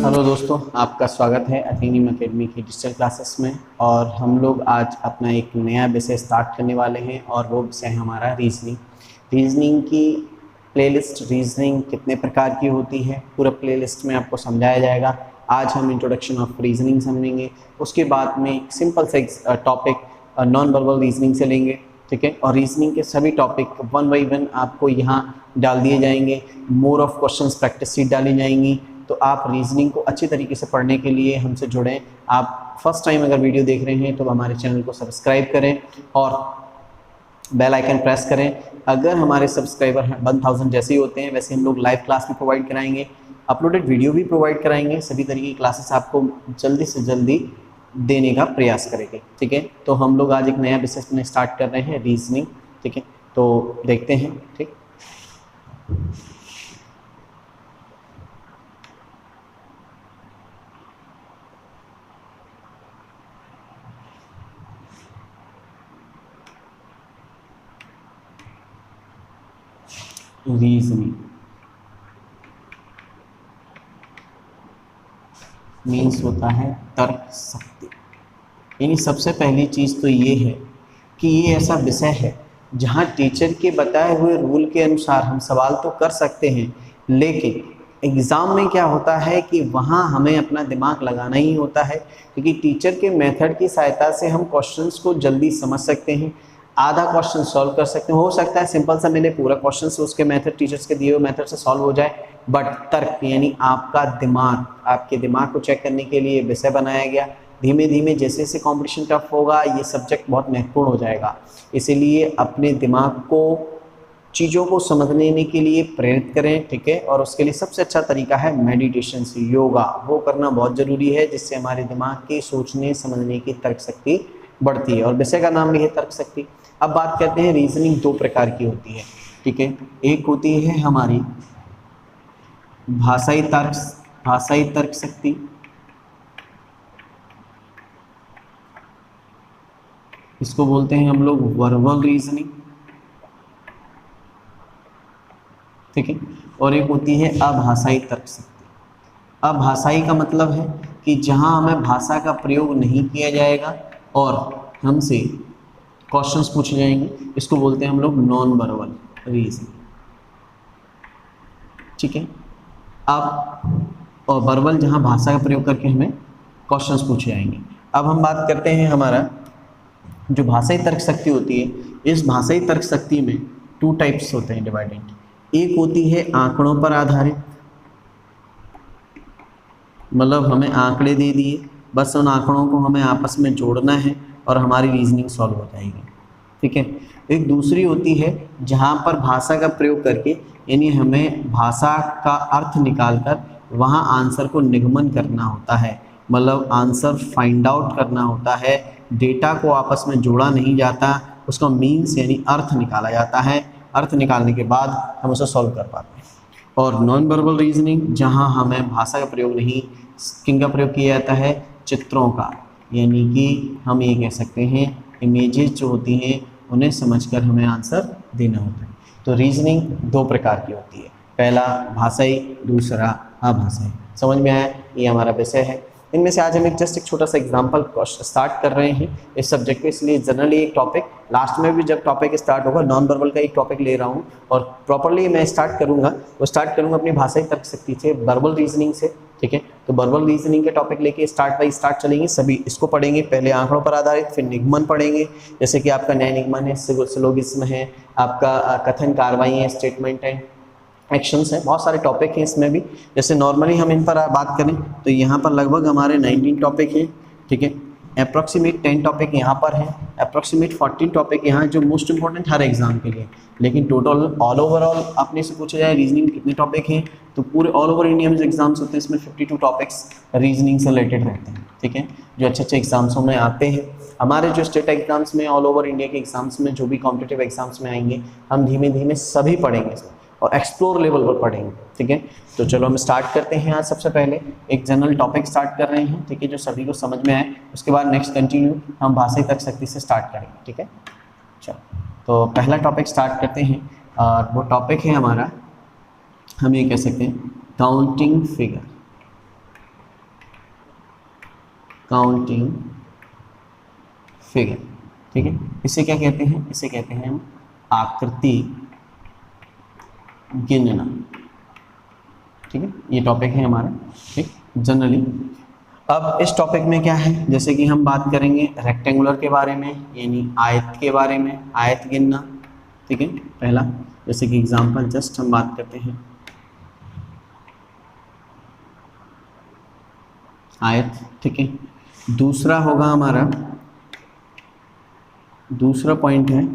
Hello दोस्तों, आपका स्वागत है अटीनियम एकेडमी की डिजिटल क्लासेस में। और हम लोग आज अपना एक नया विषय स्टार्ट करने वाले हैं और वो विषय है हमारा रीजनिंग की प्लेलिस्ट। रीजनिंग कितने प्रकार की होती है पूरा प्लेलिस्ट में आपको समझाया जाएगा। आज हम इंट्रोडक्शन ऑफ रीजनिंग समझेंगे, उसके बाद में एक सिंपल से टॉपिक नॉन वर्बल रीजनिंग से लेंगे, ठीक है। और रीजनिंग के सभी टॉपिक वन बाई वन आपको यहाँ डाल दिए जाएंगे। More of questions practice sheet डाली जाएंगी। तो आप रीजनिंग को अच्छी तरीके से पढ़ने के लिए हमसे जुड़ें। आप फर्स्ट टाइम अगर वीडियो देख रहे हैं तो हमारे चैनल को सब्सक्राइब करें और बेल आइकन प्रेस करें। अगर हमारे सब्सक्राइबर 1000 जैसे ही होते हैं वैसे हम लोग लाइव क्लास भी प्रोवाइड कराएंगे, अपलोडेड वीडियो भी प्रोवाइड कराएंगे। सभी तरीके की क्लासेस आपको जल्दी से जल्दी देने का प्रयास करेंगे, ठीक है। तो हम लोग आज एक नया विषय स्टार्ट कर रहे हैं, रीजनिंग, ठीक है। तो देखते हैं, ठीक। रीजनिंग मीन्स होता है तर्क शक्ति। यानी सबसे पहली चीज़ तो ये है कि ये ऐसा विषय है जहाँ टीचर के बताए हुए रूल के अनुसार हम सवाल तो कर सकते हैं, लेकिन एग्ज़ाम में क्या होता है कि वहाँ हमें अपना दिमाग लगाना ही होता है, क्योंकि टीचर के मेथड की सहायता से हम क्वेश्चंस को जल्दी समझ सकते हैं, आधा क्वेश्चन सॉल्व कर सकते हैं। हो सकता है सिंपल सा मैंने पूरा क्वेश्चन से उसके मेथड टीचर्स के दिए हुए मेथड से सॉल्व हो जाए, बट तर्क यानी आपका दिमाग, आपके दिमाग को चेक करने के लिए विषय बनाया गया। धीमे धीमे जैसे जैसे कंपटीशन टफ होगा ये सब्जेक्ट बहुत महत्वपूर्ण हो जाएगा। इसीलिए अपने दिमाग को चीज़ों को समझने के लिए प्रेरित करें, ठीक है। और उसके लिए सबसे अच्छा तरीका है मेडिटेशन से, योगा वो करना बहुत ज़रूरी है, जिससे हमारे दिमाग के सोचने समझने की तर्क शक्ति बढ़ती है। और विषय का नाम भी है तर्क शक्ति। अब बात करते हैं, रीजनिंग दो प्रकार की होती है, ठीक है। एक होती है हमारी भाषाई तर्क शक्ति, इसको बोलते हैं हम लोग वर्बल रीजनिंग, ठीक है। और एक होती है अभाषाई तर्क शक्ति। अभाषाई का मतलब है कि जहां हमें भाषा का प्रयोग नहीं किया जाएगा और हमसे क्वेश्चंस पूछे जाएंगे, इसको बोलते हैं हम लोग नॉन वर्बल रीजनिंग, ठीक है। अब और वर्बल जहां भाषा का प्रयोग करके हमें क्वेश्चंस पूछे जाएंगे। अब हम बात करते हैं हमारा जो भाषाई तर्क शक्ति होती है। इस भाषाई तर्क शक्ति में 2 टाइप्स होते हैं डिवाइडेड। एक होती है आंकड़ों पर आधारित, मतलब हमें आंकड़े दे दिए, बस उन आंकड़ों को हमें आपस में जोड़ना है और हमारी रीजनिंग सॉल्व हो जाएगी, ठीक है। एक दूसरी होती है जहाँ पर भाषा का प्रयोग करके, यानी हमें भाषा का अर्थ निकालकर वहाँ आंसर को निगमन करना होता है, मतलब आंसर फाइंड आउट करना होता है। डेटा को आपस में जोड़ा नहीं जाता, उसका मीन्स यानी अर्थ निकाला जाता है। अर्थ निकालने के बाद हम उसे सॉल्व कर पाते हैं। और नॉन वर्बल रीजनिंग जहाँ हमें भाषा का प्रयोग नहीं, किन का प्रयोग किया जाता है, चित्रों का, यानी कि हम ये कह सकते हैं इमेजेस जो होती हैं उन्हें समझकर हमें आंसर देना होता है। तो रीजनिंग 2 प्रकार की होती है, पहला भाषाई, दूसरा अभाषाई। समझ में आया, ये हमारा विषय है। इनमें से आज हम एक छोटा सा एग्जाम्पल स्टार्ट कर रहे हैं इस सब्जेक्ट पे, इसलिए जनरली एक टॉपिक लास्ट में भी जब टॉपिक स्टार्ट होगा नॉन वर्बल का एक टॉपिक ले रहा हूँ और प्रॉपर्ली मैं स्टार्ट करूँगा अपनी भाषाई तर्क शक्ति से, वर्बल रीजनिंग से, ठीक है। तो वर्बल रीजनिंग के टॉपिक लेके स्टार्ट बाई स्टार्ट चलेंगे, सभी इसको पढ़ेंगे। पहले आंकड़ों पर आधारित, फिर निगमन पढ़ेंगे, जैसे कि आपका न्याय निगमन है, सिलोगिज्म है, आपका कथन कार्रवाई है, स्टेटमेंट है, एक्शंस हैं, बहुत सारे टॉपिक हैं इसमें भी। जैसे नॉर्मली हम इन पर बात करें तो यहाँ पर लगभग हमारे 19 टॉपिक हैं, ठीक है। अप्रॉक्सीमेट 10 टॉपिक यहाँ पर हैं, अप्रॉक्सीमेट 14 टॉपिक यहाँ जो मोस्ट इंपॉर्टेंट हर एग्जाम के लिए। लेकिन टोटल ऑल ओवरऑल अपने से पूछा जाए रीजनिंग कितने टॉपिक हैं, तो पूरे ऑल ओवर इंडिया में जो एग्जाम्स होते हैं इसमें 52 टॉपिक्स रीजनिंग से रिलेटेड रहते हैं, ठीक है, जो अच्छे अच्छे एग्जाम्सों में आते हैं। हमारे जो स्टेट एग्जाम्स में, ऑल ओवर इंडिया के एग्जाम्स में, जो भी कॉम्पिटिटिव एग्जाम्स में आएंगे, हम धीमे धीमे सभी पढ़ेंगे इसमें और एक्सप्लोर लेवल पर पढ़ेंगे, ठीक है। तो चलो हम स्टार्ट करते हैं। आज सबसे पहले एक जनरल टॉपिक स्टार्ट कर रहे हैं, ठीक है, जो सभी को समझ में आए। उसके बाद नेक्स्ट कंटिन्यू हम भाषाई तर्क शक्ति से स्टार्ट करेंगे, ठीक है। चलो तो पहला टॉपिक स्टार्ट करते हैं और वो टॉपिक है हमारा, हम ये कह सकते हैं काउंटिंग फिगर। काउंटिंग फिगर, ठीक है। इसे क्या कहते हैं, इसे कहते हैं हम आकृति गिनना, ठीक है। ये टॉपिक है हमारा, ठीक, जनरली। अब इस टॉपिक में क्या है, जैसे कि हम बात करेंगे रेक्टेंगुलर के बारे में, यानी आयत के बारे में, आयत गिनना, ठीक है। पहला जैसे कि एग्जांपल जस्ट हम बात करते हैं आयत, ठीक है। दूसरा होगा हमारा, दूसरा पॉइंट है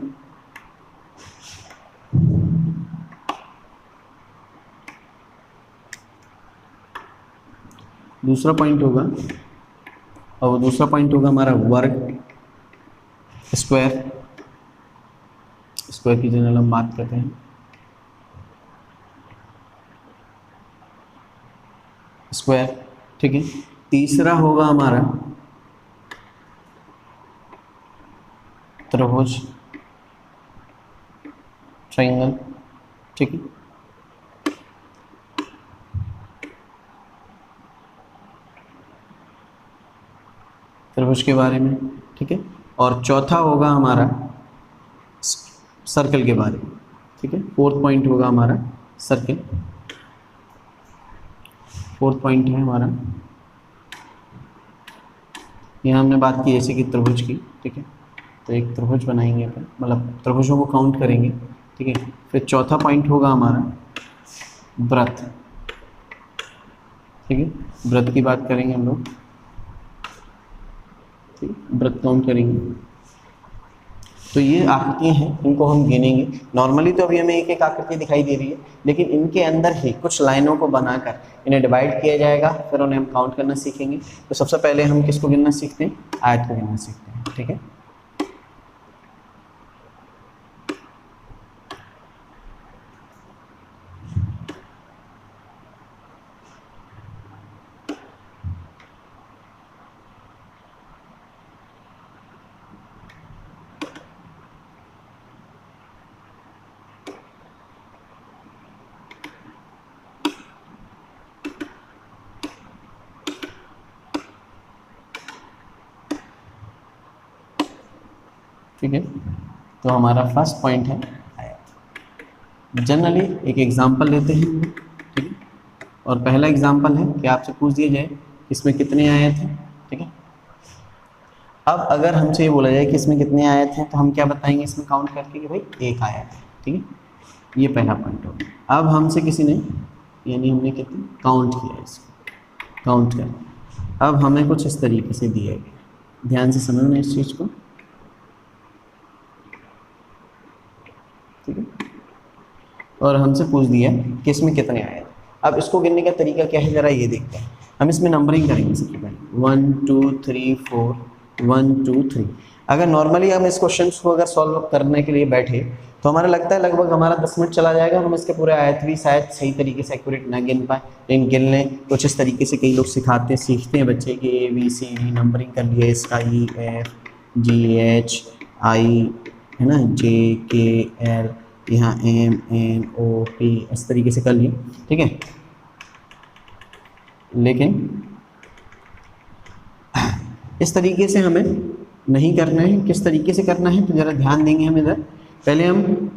दूसरा पॉइंट होगा, और दूसरा पॉइंट होगा हमारा वर्ग, स्क्वायर। स्क्वायर की जनरल हम बात करते हैं, स्क्वायर, ठीक है। तीसरा होगा हमारा त्रिभुज, ट्रायंगल, ठीक है। त्रिभुज के बारे में, ठीक है। और चौथा होगा हमारा सर्कल के बारे में, ठीक है। फोर्थ पॉइंट होगा हमारा सर्कल, फोर्थ पॉइंट है हमारा, यहाँ हमने बात की जैसे कि त्रिभुज की, ठीक है। तो एक त्रिभुज बनाएंगे अपन, मतलब त्रिभुजों को काउंट करेंगे, ठीक है। फिर चौथा पॉइंट होगा हमारा वृत्त, ठीक है। वृत्त की बात करेंगे हम लोग, ठीक, वृत्त काउंट करेंगे। तो ये आकृतियाँ हैं, इनको हम गिनेंगे। नॉर्मली तो अभी हमें एक एक आकृति दिखाई दे रही है, लेकिन इनके अंदर ही कुछ लाइनों को बनाकर इन्हें डिवाइड किया जाएगा, फिर उन्हें हम काउंट करना सीखेंगे। तो सबसे पहले हम किसको गिनना सीखते हैं, आयत को गिनना सीखते हैं, ठीक है। ठीक है, तो हमारा फर्स्ट पॉइंट है आयत। जनरली एक एग्जांपल लेते हैं, ठीक है। और पहला एग्जांपल है कि आपसे पूछ दिया जाए इसमें कितने आयत हैं, ठीक है। अब अगर हमसे ये बोला जाए कि इसमें कितने आयत हैं, तो हम क्या बताएंगे इसमें काउंट करके कि भाई एक आयत है, ठीक है। ये पहला पॉइंट होगा। अब हमसे किसी ने, यानी हमने कितने काउंट किया, इसको काउंट कर, अब हमें कुछ इस तरीके से दिया गया, ध्यान से समझना इस चीज़ को, ठीक है। और हमसे पूछ दिया कि इसमें कितने आए। अब इसको गिनने का तरीका क्या है, ज़रा ये देखते हैं। हम इसमें नंबरिंग करेंगे सबसे पहले, 1 2 3 4, 1 2 3। अगर नॉर्मली हम इस क्वेश्चन को अगर सॉल्व करने के लिए बैठे तो हमारा लगता है लगभग हमारा 10 मिनट चला जाएगा, हम इसके पूरे आयत भी शायद सही तरीके से एक्यूरेट ना गिन पाए। लेकिन गिन लें कुछ इस तरीके से, कई लोग सिखाते हैं, सीखते हैं बच्चे कि ABCD नंबरिंग कर लिए, इसका EFGHI है ना, JKL, यहाँ MNOP, इस तरीके से कर लिए, ठीक है। लेकिन इस तरीके से हमें नहीं करना है। किस तरीके से करना है, तो ज़रा ध्यान देंगे हम इधर। पहले हम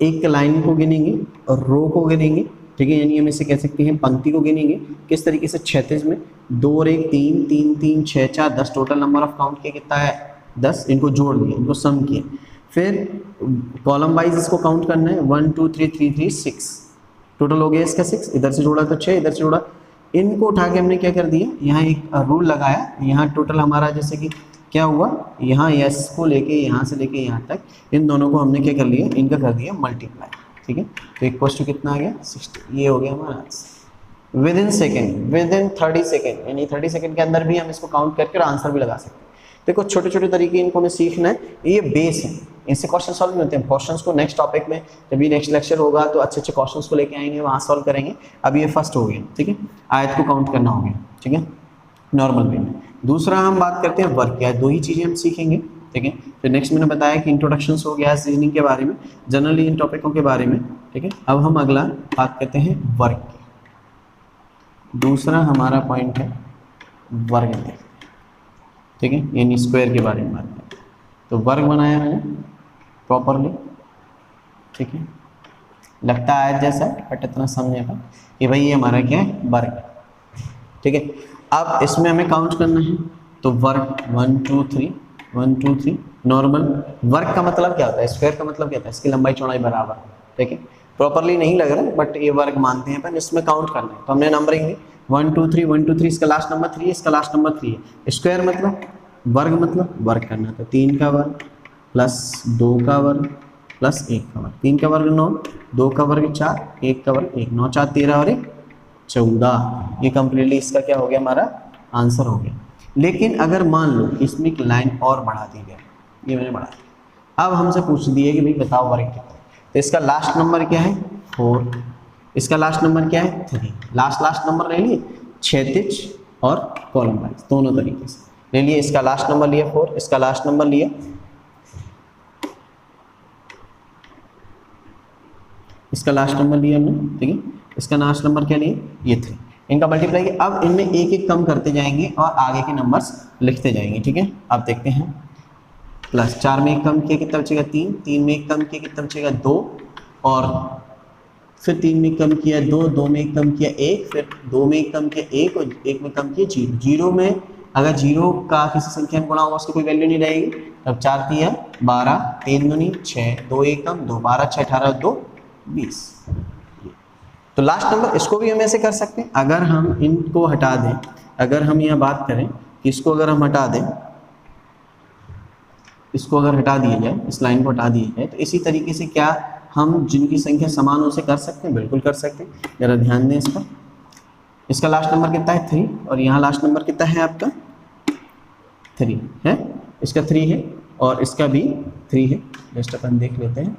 एक लाइन को गिनेंगे और रो को गिनेंगे, ठीक है। यानी हम इसे कह सकते हैं पंक्ति को गिनेंगे। किस तरीके से, क्षैतिज में 2 और 1 3 3 3 6 4 10, टोटल नंबर ऑफ काउंट किया कितना है 10, इनको जोड़ दिए, इनको सम किए। फिर कॉलम वाइज इसको काउंट करना है, 1 2 3 3 3 6, टोटल हो गया इसका 6, इधर से जोड़ा तो 6, इधर से जोड़ा। इनको उठा के हमने क्या कर दिया, यहाँ एक रूल लगाया। यहाँ टोटल हमारा जैसे कि क्या हुआ, यहाँ यस को लेके यहाँ से लेके यहाँ तक, इन दोनों को हमने क्या कर लिया, इनका कर दिया मल्टीप्लाई, ठीक है। तो इक्वल्स टू कितना आ गया 60, ये हो गया हमारा answer. With in second, with in 30 second, यानी 30 सेकेंड के अंदर भी हम इसको काउंट करके आंसर भी लगा सकते हैं। देखो छोटे छोटे तरीके इनको हमें सीखना है, ये बेस है, इनसे क्वेश्चन सॉल्व नहीं होते हैं। क्वेश्चंस को नेक्स्ट टॉपिक में जब भी नेक्स्ट लेक्चर होगा तो अच्छे अच्छे क्वेश्चंस को लेके आएंगे, वहाँ सॉल्व करेंगे। अब ये फर्स्ट हो गया, ठीक है, आयत को काउंट करना हो गया, ठीक है, नॉर्मल वे में। दूसरा हम बात करते हैं वर्क क्या, 2 ही चीज़ें हम सीखेंगे, ठीक है। फिर नेक्स्ट मैंने बताया कि इंट्रोडक्शंस हो गया रीजनिंग के बारे में, जनरली इन टॉपिकों के बारे में, ठीक है। अब हम अगला बात करते हैं वर्क की। दूसरा हमारा पॉइंट है वर्ग। ठीक है, यानी स्क्वायर के बारे में बात करें तो वर्ग बनाया मैंने प्रॉपरली, ठीक है, लगता है आयत जैसा बट इतना समझने का कि भाई ये हमारा क्या है, वर्ग, ठीक है। अब इसमें हमें काउंट करना है तो वर्ग 1 2 3 1 2 3 नॉर्मल। वर्ग का मतलब क्या होता है, स्क्वायर का मतलब क्या होता है, इसकी लंबाई चौड़ाई बराबर, ठीक है। प्रॉपरली नहीं लग रहा बट ये वर्ग मानते हैं, पर इसमें काउंट करना है तो हमने नंबरिंग दी 1 2 3 1 2 3, इसका लास्ट नंबर 3 है, इसका लास्ट नंबर 3 है। स्क्वायर मतलब वर्ग, मतलब वर्ग करना तो 3 का वर्ग प्लस 2 का वर्ग प्लस 1 का वर्ग। 3 का वर्ग 9, 2 का वर्ग 4, 1 का वर्ग 1, 9 4 13 और 1 14। ये कंप्लीटली इसका क्या हो गया, हमारा आंसर हो गया। लेकिन अगर मान लो कि इसमें एक लाइन और बढ़ा दी जाए, ये मैंने बढ़ा दी, अब हमसे पूछ दिया कि भाई बताओ वर्ग कितना है, तो इसका लास्ट नंबर क्या है 4, इसका लास्ट नंबर क्या है 3, लास्ट नंबर ले लिए क्षैतिज और कॉलम वाइज दोनों तरीके से ले लिए। इसका लास्ट नंबर लिया 4, इसका लास्ट नंबर लिया, इसका लास्ट नंबर लिया हमने, ठीक है, इसका लास्ट नंबर क्या लिया ये 3, इनका मल्टीप्लाई किया। अब इनमें एक एक कम करते जाएंगे और आगे के नंबर्स लिखते जाएंगे, ठीक है। अब देखते हैं, प्लस 4 में एक कम किया कितना बचेगा 3, 3 में एक कम किया कितना बचेगा 2, और फिर 3 में कम किया 2, 2 में एक कम किया 1, फिर 2 में एक कम किया 1 और 1 में कम किया 0। 0 में अगर 0 का किसी संख्या में गुणा होगा उसकी कोई वैल्यू नहीं रहेगी, तब 4 3 12, 3 दूनी 6, 2 1 कम 2, 12 6 18 2 20। तो लास्ट नंबर इसको भी हम ऐसे कर सकते हैं, अगर हम इनको हटा दें, अगर हम यह बात करें कि इसको अगर हम हटा दें, इसको अगर हटा दिया जाए, इस लाइन को हटा दिया जाए, तो इसी तरीके से क्या हम जिनकी संख्या समान उसे कर सकते हैं, बिल्कुल कर सकते हैं। जरा ध्यान दें इस पर, इसका लास्ट नंबर कितना है 3 और यहाँ लास्ट नंबर कितना है आपका 3 है, इसका 3 है और इसका भी 3 है। जस्ट अपन देख लेते हैं,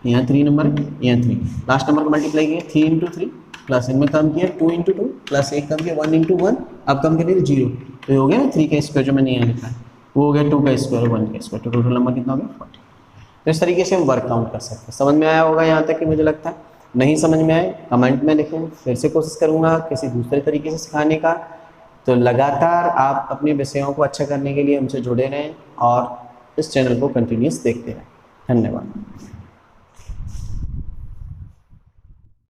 यहाँ 3 नंबर है, यहाँ 3, लास्ट नंबर को मल्टीप्लाई किया 3 इंटू 3 प्लस इनमें कम किया 2 इंटू 2 प्लस 1 कम किया 1 इंटू 1, अब कम करिए 0, तो ये हो गया ना 3 का स्क्वायर जो मैंने यहाँ लिखा है, वो हो गया 2 का स्क्वायर 1 का स्क्वायर, तो टोटल नंबर कितना हो गया 40। तो इस तरीके से हम वर्क काउंट कर सकते हैं। समझ में आया होगा यहाँ तक कि मुझे लगता है, नहीं समझ में आए कमेंट में लिखें, फिर से कोशिश करूँगा किसी दूसरे तरीके से सिखाने का। तो लगातार आप अपने विषयों को अच्छा करने के लिए हमसे जुड़े रहें और इस चैनल को कंटिन्यूस देखते रहें। धन्यवाद।